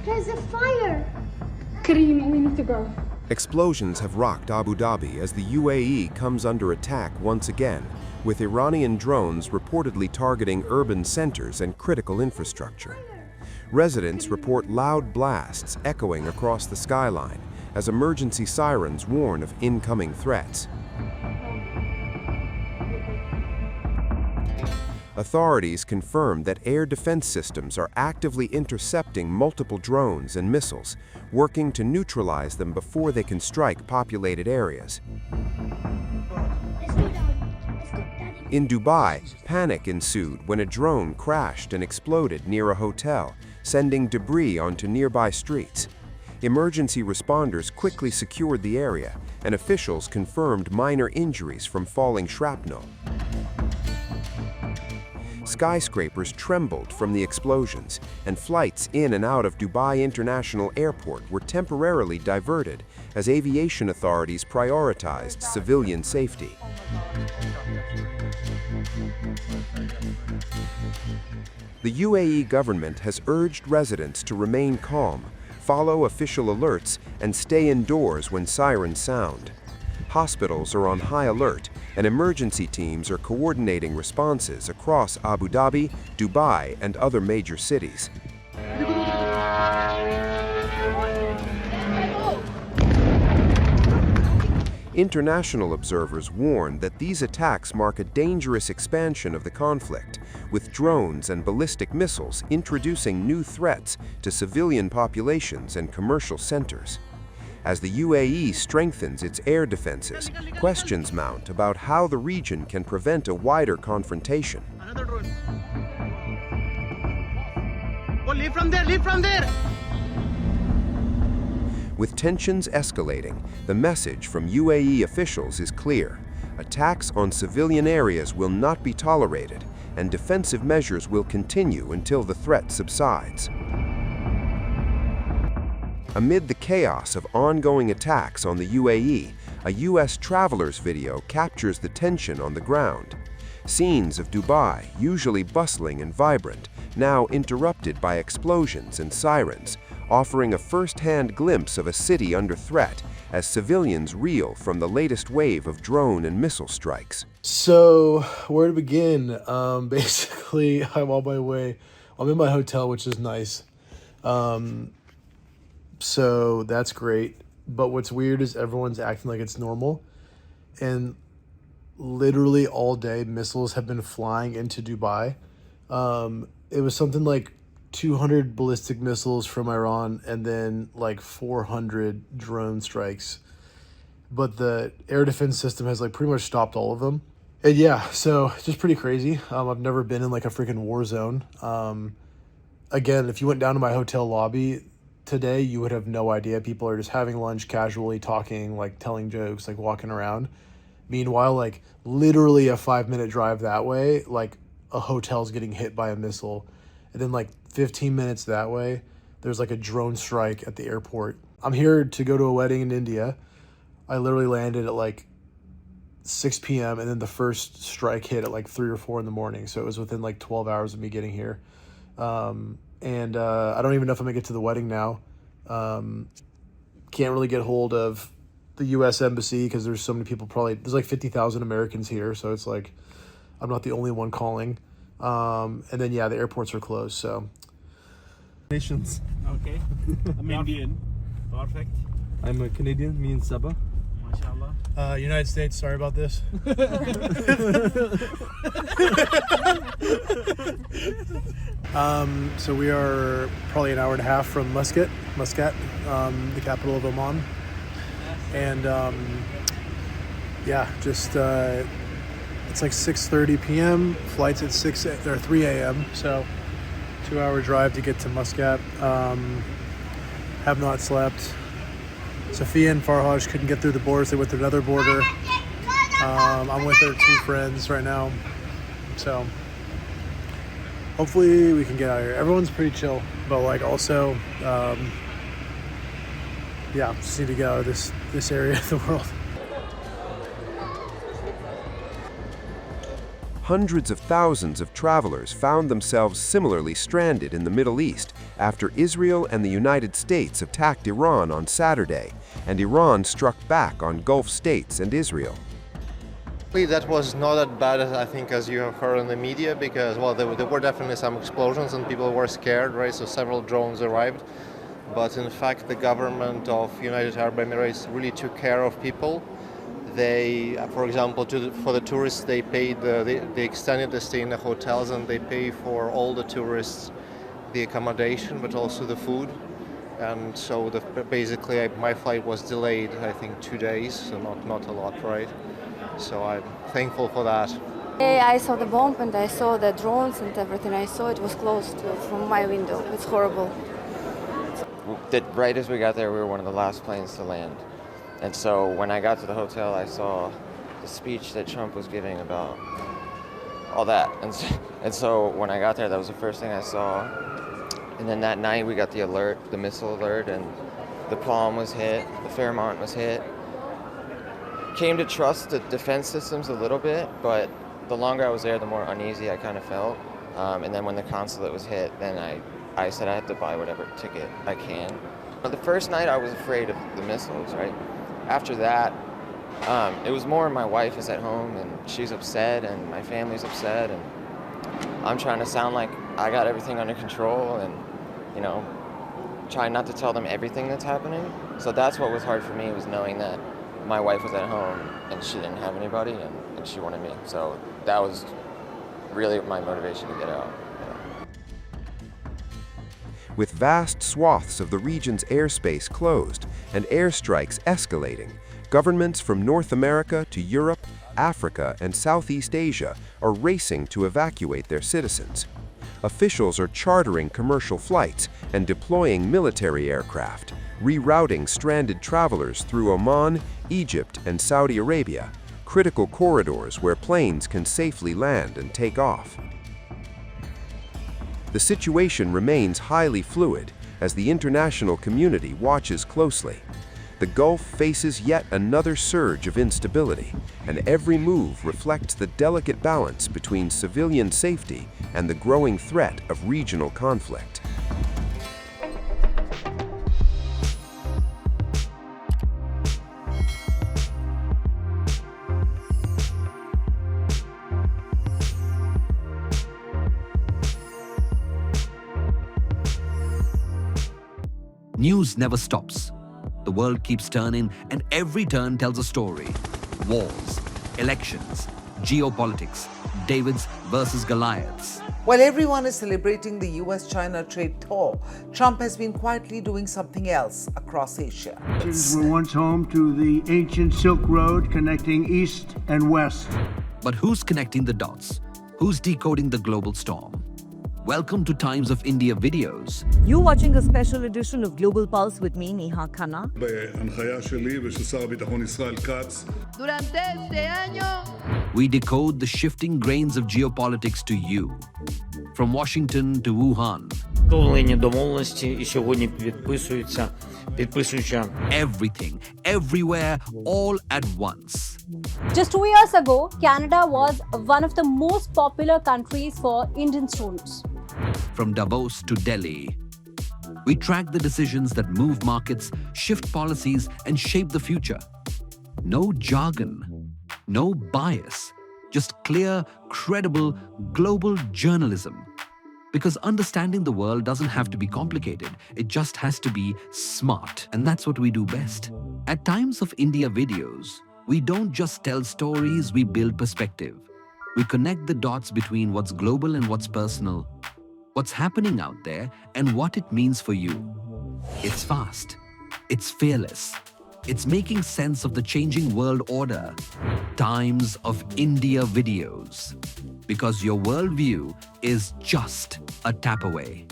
There's a fire! Kareem, we need to go. Explosions have rocked Abu Dhabi as the UAE comes under attack once again, with Iranian drones reportedly targeting urban centers and critical infrastructure. Residents report loud blasts echoing across the skyline as emergency sirens warn of incoming threats. Authorities confirmed that air defense systems are actively intercepting multiple drones and missiles, working to neutralize them before they can strike populated areas. In Dubai, panic ensued when a drone crashed and exploded near a hotel, sending debris onto nearby streets. Emergency responders quickly secured the area, and officials confirmed minor injuries from falling shrapnel. Skyscrapers trembled from the explosions, and flights in and out of Dubai International Airport were temporarily diverted as aviation authorities prioritized civilian safety. The UAE government has urged residents to remain calm, follow official alerts, and stay indoors when sirens sound. Hospitals are on high alert, and emergency teams are coordinating responses across Abu Dhabi, Dubai, and other major cities. International observers warn that these attacks mark a dangerous expansion of the conflict, with drones and ballistic missiles introducing new threats to civilian populations and commercial centers. As the UAE strengthens its air defenses, questions mount about how the region can prevent a wider confrontation. Another drone. Oh, leave from there, leave from there! With tensions escalating, the message from UAE officials is clear. Attacks on civilian areas will not be tolerated, and defensive measures will continue until the threat subsides. Amid the chaos of ongoing attacks on the UAE, a U.S. traveler's video captures the tension on the ground. Scenes of Dubai, usually bustling and vibrant, now interrupted by explosions and sirens, offering a first-hand glimpse of a city under threat as civilians reel from the latest wave of drone and missile strikes. So, where to begin? Basically, I'm on my way. I'm in my hotel, which is nice. So that's great. But what's weird is everyone's acting like it's normal. And literally all day, missiles have been flying into Dubai. It was something like 200 ballistic missiles from Iran and then like 400 drone strikes. But the air defense system has like pretty much stopped all of them. And yeah, so it's just pretty crazy. I've never been in like a freaking war zone. Again, if you went down to my hotel lobby today, you would have no idea. People are just having lunch, casually talking, like telling jokes, like walking around. Meanwhile, like literally a 5-minute drive that way, like a hotel's getting hit by a missile. And then like 15 minutes that way, there's like a drone strike at the airport. I'm here to go to a wedding in India. I literally landed at like 6 p.m. and then the first strike hit at like 3 or 4 in the morning. So it was within like 12 hours of me getting here. And I don't even know if I'm gonna get to the wedding now. Can't really get hold of the U.S. Embassy because there's so many people, there's like 50,000 Americans here. So it's like, I'm not the only one calling. And then, yeah, the airports are closed, so. Nations. Okay. I'm Indian. Perfect. I'm a Canadian, me and Saba. MashaAllah. United States, sorry about this. So we are probably an hour and a half from Muscat, the capital of Oman. And yeah, just it's like 6:30 p.m. Flight's at 3 a.m. So 2-hour drive to get to Muscat. Have not slept. Sophia and Farhaj couldn't get through the borders. They went through another border. I'm with their 2 friends right now. So hopefully we can get out of here. Everyone's pretty chill, but like also, yeah, just need to get out of this area of the world. hundreds of thousands of travelers found themselves similarly stranded in the Middle East after Israel and the United States attacked Iran on Saturday, and Iran struck back on Gulf states and Israel. That was not as bad as I think as you have heard in the media, because well, there were definitely some explosions and people were scared, right? So several drones arrived, but in fact the government of United Arab Emirates really took care of people. They, for example, for the tourists, they paid they extended the stay in the hotels, and they pay for all the tourists the accommodation, but also the food. And so basically my flight was delayed, I think 2 days, so not a lot, right? So I'm thankful for that. I saw the bomb and I saw the drones and everything. I saw it was closed from my window. It's horrible. Right as we got there, we were one of the last planes to land. And so when I got to the hotel, I saw the speech that Trump was giving about all that. And so when I got there, that was the first thing I saw. And then that night we got the alert, the missile alert, and the Palm was hit, the Fairmont was hit. Came to trust the defense systems a little bit, but the longer I was there, the more uneasy I kind of felt. And then when the consulate was hit, then I said I have to buy whatever ticket I can. The first night I was afraid of the missiles, right? After that, it was more my wife is at home and she's upset and my family's upset, and I'm trying to sound like I got everything under control and, you know, trying not to tell them everything that's happening. So that's what was hard for me, was knowing that my wife was at home and she didn't have anybody and she wanted me. So that was really my motivation to get out. With vast swaths of the region's airspace closed and airstrikes escalating, governments from North America to Europe, Africa, and Southeast Asia are racing to evacuate their citizens. Officials are chartering commercial flights and deploying military aircraft, rerouting stranded travelers through Oman, Egypt, and Saudi Arabia, critical corridors where planes can safely land and take off. The situation remains highly fluid as the international community watches closely. The Gulf faces yet another surge of instability, and every move reflects the delicate balance between civilian safety and the growing threat of regional conflict. News never stops. The world keeps turning, and every turn tells a story. Wars, elections, geopolitics, Davids versus Goliaths. While everyone is celebrating the US-China trade thaw, Trump has been quietly doing something else across Asia. These were once home to the ancient Silk Road connecting east and west. But who's connecting the dots? Who's decoding the global storm? Welcome to Times of India videos. You're watching a special edition of Global Pulse with me, Neha Khanna. We decode the shifting grains of geopolitics to you. From Washington to Wuhan. Everything, everywhere, all at once. Just 2 years ago, Canada was one of the most popular countries for Indian students. From Davos to Delhi, we track the decisions that move markets, shift policies, and shape the future. No jargon, no bias, just clear, credible, global journalism. Because understanding the world doesn't have to be complicated, it just has to be smart. And that's what we do best. At Times of India videos, we don't just tell stories, we build perspective. We connect the dots between what's global and what's personal, what's happening out there, and what it means for you. It's fast. It's fearless. It's making sense of the changing world order. Times of India videos. Because your worldview is just a tap away.